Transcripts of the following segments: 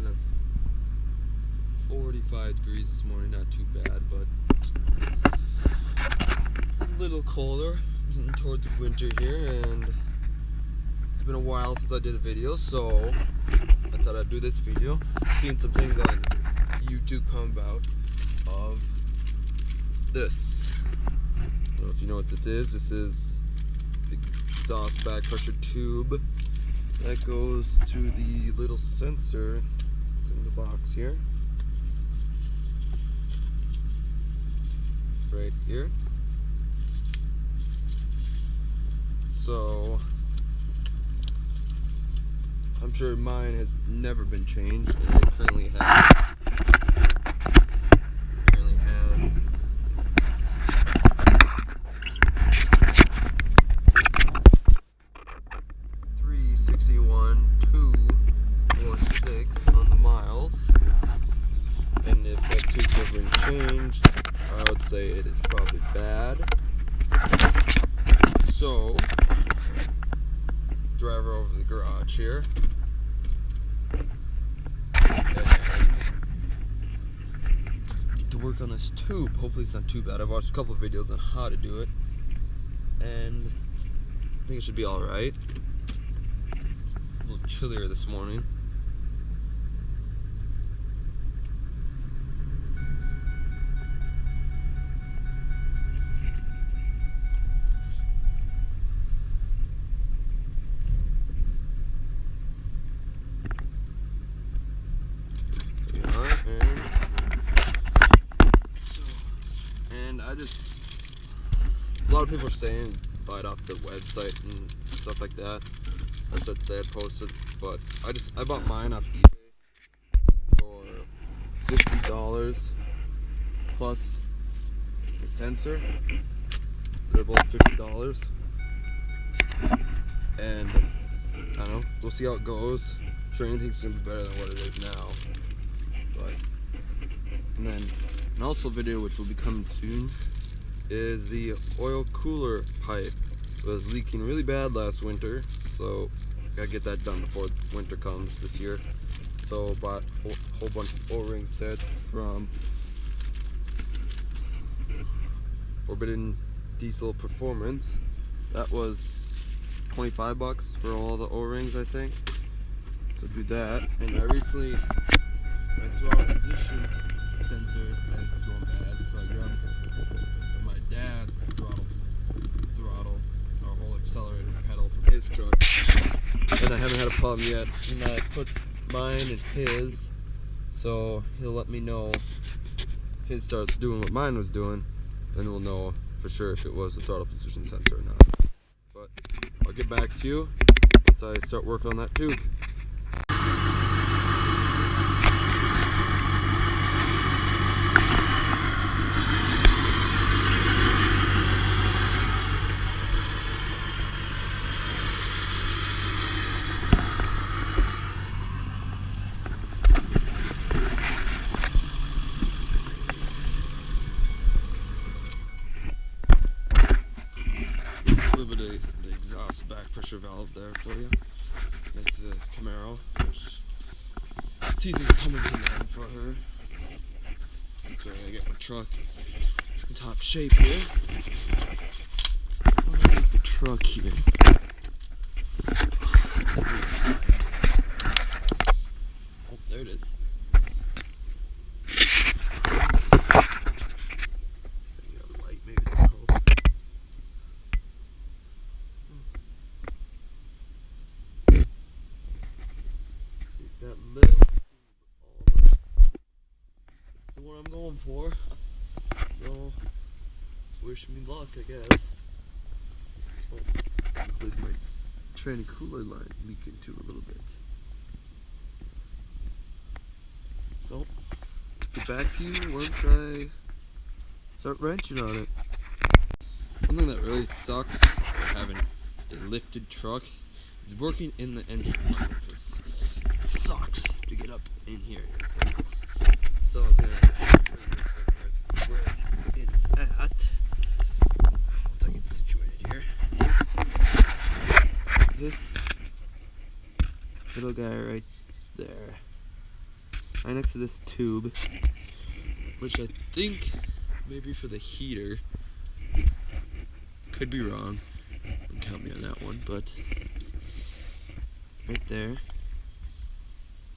kind of 45 degrees this morning, not too bad, but a little colder, getting towards winter here, and it's been a while since I did a video, so I thought I'd do this video. Seen some things on YouTube come about of this. I don't know if you know what this is. This is the exhaust back pressure tube that goes to the little sensor that's in the box here. Right here. So I'm sure mine has never been changed, and it currently has 361,246 on the miles, and if that tube's never been changed, I would say it is probably bad. So drive over to the garage here and get to work on this tube. Hopefully it's not too bad. I've watched a couple of videos on how to do it, and I think it should be alright. A little chillier this morning. A lot of people are saying buy it off the website and stuff like that. That's what they had posted, but I bought mine off eBay for $50 plus the sensor. They're both $50, and I don't know, we'll see how it goes. I'm sure anything's gonna be better than what it is now. But and then also a video which will be coming soon is the oil cooler pipe. It was leaking really bad last winter, so gotta get that done before winter comes this year. So bought a whole bunch of O-ring sets from Forbidden Diesel Performance. That was 25 bucks for all the O-rings, I think. So do that. And I recently, my throttle position sensor, I think was going bad, so I grabbed my dad's throttle, our whole accelerator pedal from his truck, and I haven't had a problem yet. And I put mine in his, so he'll let me know if his starts doing what mine was doing, then we'll know for sure if it was the throttle position sensor or not. But I'll get back to you once I start working on that tube. A little bit of the exhaust back pressure valve there for you. That's the Camaro, which season's coming to an end for her. So I get my truck in top shape here. I'm gonna get the truck here. Oh, there it is. That little tube, that's the one I'm going for. So wish me luck, I guess. So, looks like my tranny cooler line's leaking too a little bit. So get back to you once I start wrenching on it. One thing that really sucks about having a lifted truck is working in the engine. This sucks to get up in here. So I was gonna where it is at. Once I get situated here. This little guy right there right next to this tube, which I think maybe for the heater. Could be wrong. Don't count me on that one, but right there.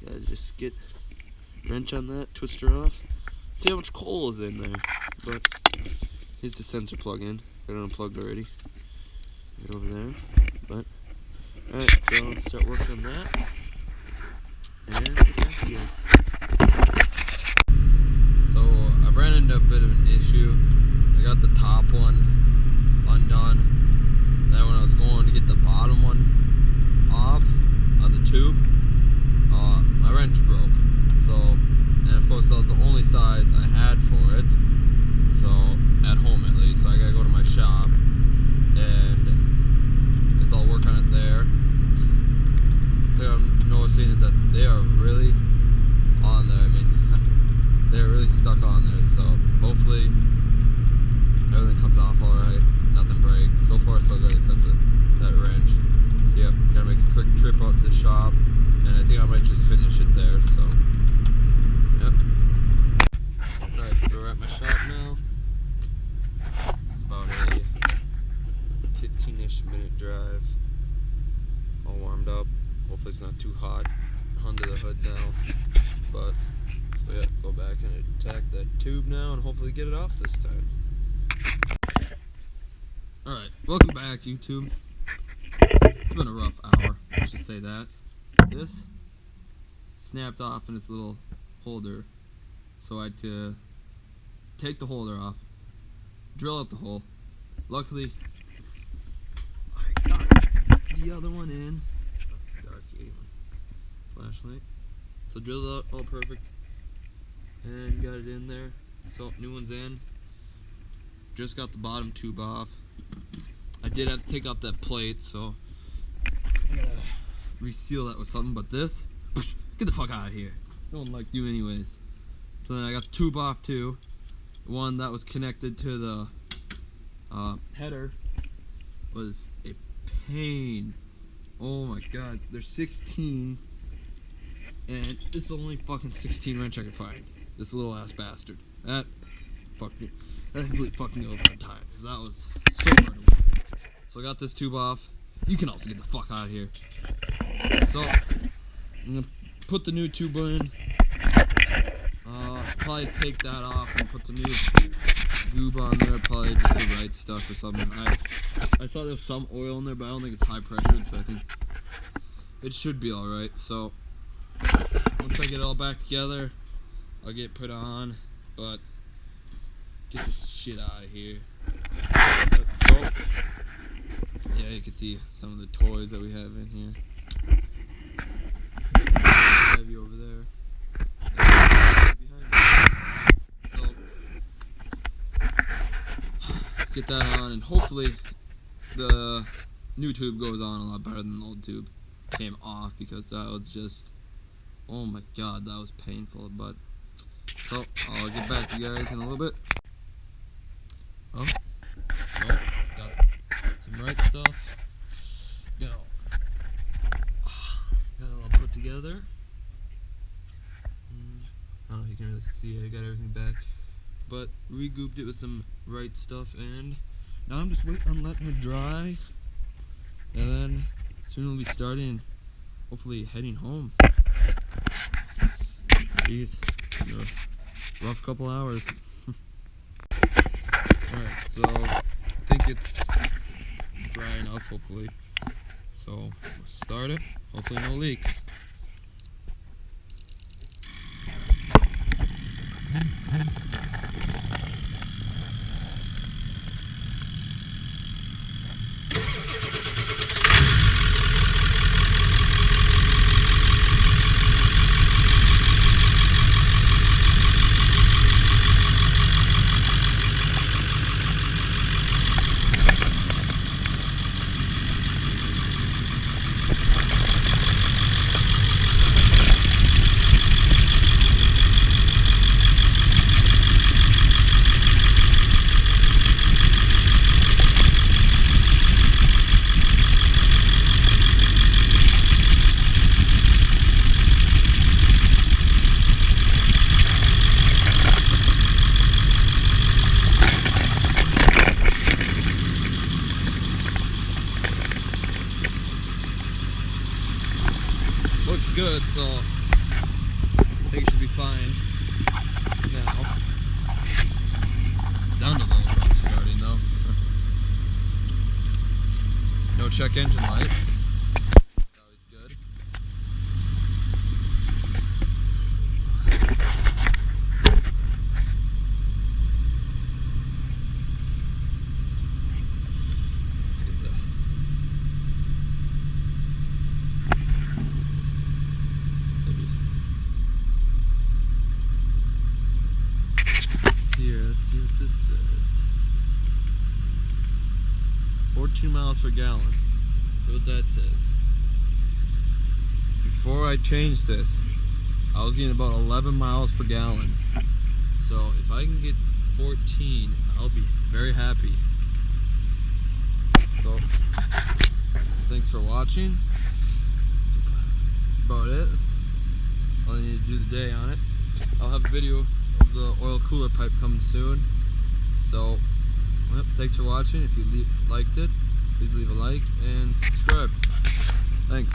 Gotta just get wrench on that, twist her off. See how much coal is in there. But here's the sensor plug-in. Got it unplugged already. Right over there. But alright, so start working on that. And get back to you guys. So I ran into a bit of an issue. I got the top one undone. Then when I was going to get the bottom one off on the tube, my wrench broke. So, and of course that was the only size I had for it. So, at home at least. So I gotta go to my shop and I guess I'll work on it there. The thing I'm noticing is that they are really on there. I mean, they're really stuck on there. So hopefully everything comes off alright. Nothing breaks. So far so good except for that wrench. So yep, gotta make a quick trip out to the shop. And I think I might just finish it there. So, yep. Alright, so we're at my shop now. It's about a 15-ish minute drive. All warmed up. Hopefully it's not too hot under the hood now. But, so yeah, go back and attack that tube now and hopefully get it off this time. Alright, welcome back YouTube. It's been a rough hour, let's just say that. This snapped off in its little holder, so I had to take the holder off, drill out the hole. Luckily, I got the other one in. Oh, it's dark here. Flashlight. So drilled it out, all perfect, and got it in there. So new one's in. Just got the bottom tube off. I did have to take off that plate, so I gotta reseal that with something. But this, get the fuck out of here. No one liked you anyways. So then I got the tube off too. The one that was connected to the header was a pain. Oh my god, there's 16, and this is the only fucking 16 wrench I could find. This little ass bastard. That fucked me. That completely fucked me over on time, because that was so hard to work. So I got this tube off. You can also get the fuck out of here. So I'm gonna put the new tube in. Probably take that off and put the new goob on there. Probably just the right stuff or something. I thought there was some oil in there, but I don't think it's high pressured, so I think it should be all right. So once I get it all back together, I'll get it put on. But get this shit out of here. So yeah, you can see some of the toys that we have in here. Heavy over there. So get that on, and hopefully the new tube goes on a lot better than the old tube came off, because that was just, oh my god, that was painful. But so I'll get back to you guys in a little bit. Oh, got some right stuff. Got it all put together. I don't know if you can really see it. I got everything back, but re-gooped it with some right stuff, and now I'm just waiting on letting it dry, and then soon we'll be starting, hopefully heading home. Jeez, rough couple hours. Alright, so I think it's dry enough, hopefully. So we'll start it, hopefully no leaks. think it should be fine now. Sounded a little rough starting though. No check engine light. That's always good. Let's get that. Maybe. Let's see what this says. 14 miles per gallon. See what that says. Before I changed this, I was getting about 11 miles per gallon. So if I can get 14, I'll be very happy. So thanks for watching. That's about it. All I need to do today on it. I'll have a video of the oil cooler pipe coming soon. So yep, thanks for watching. If you liked it, please leave a like and subscribe. Thanks.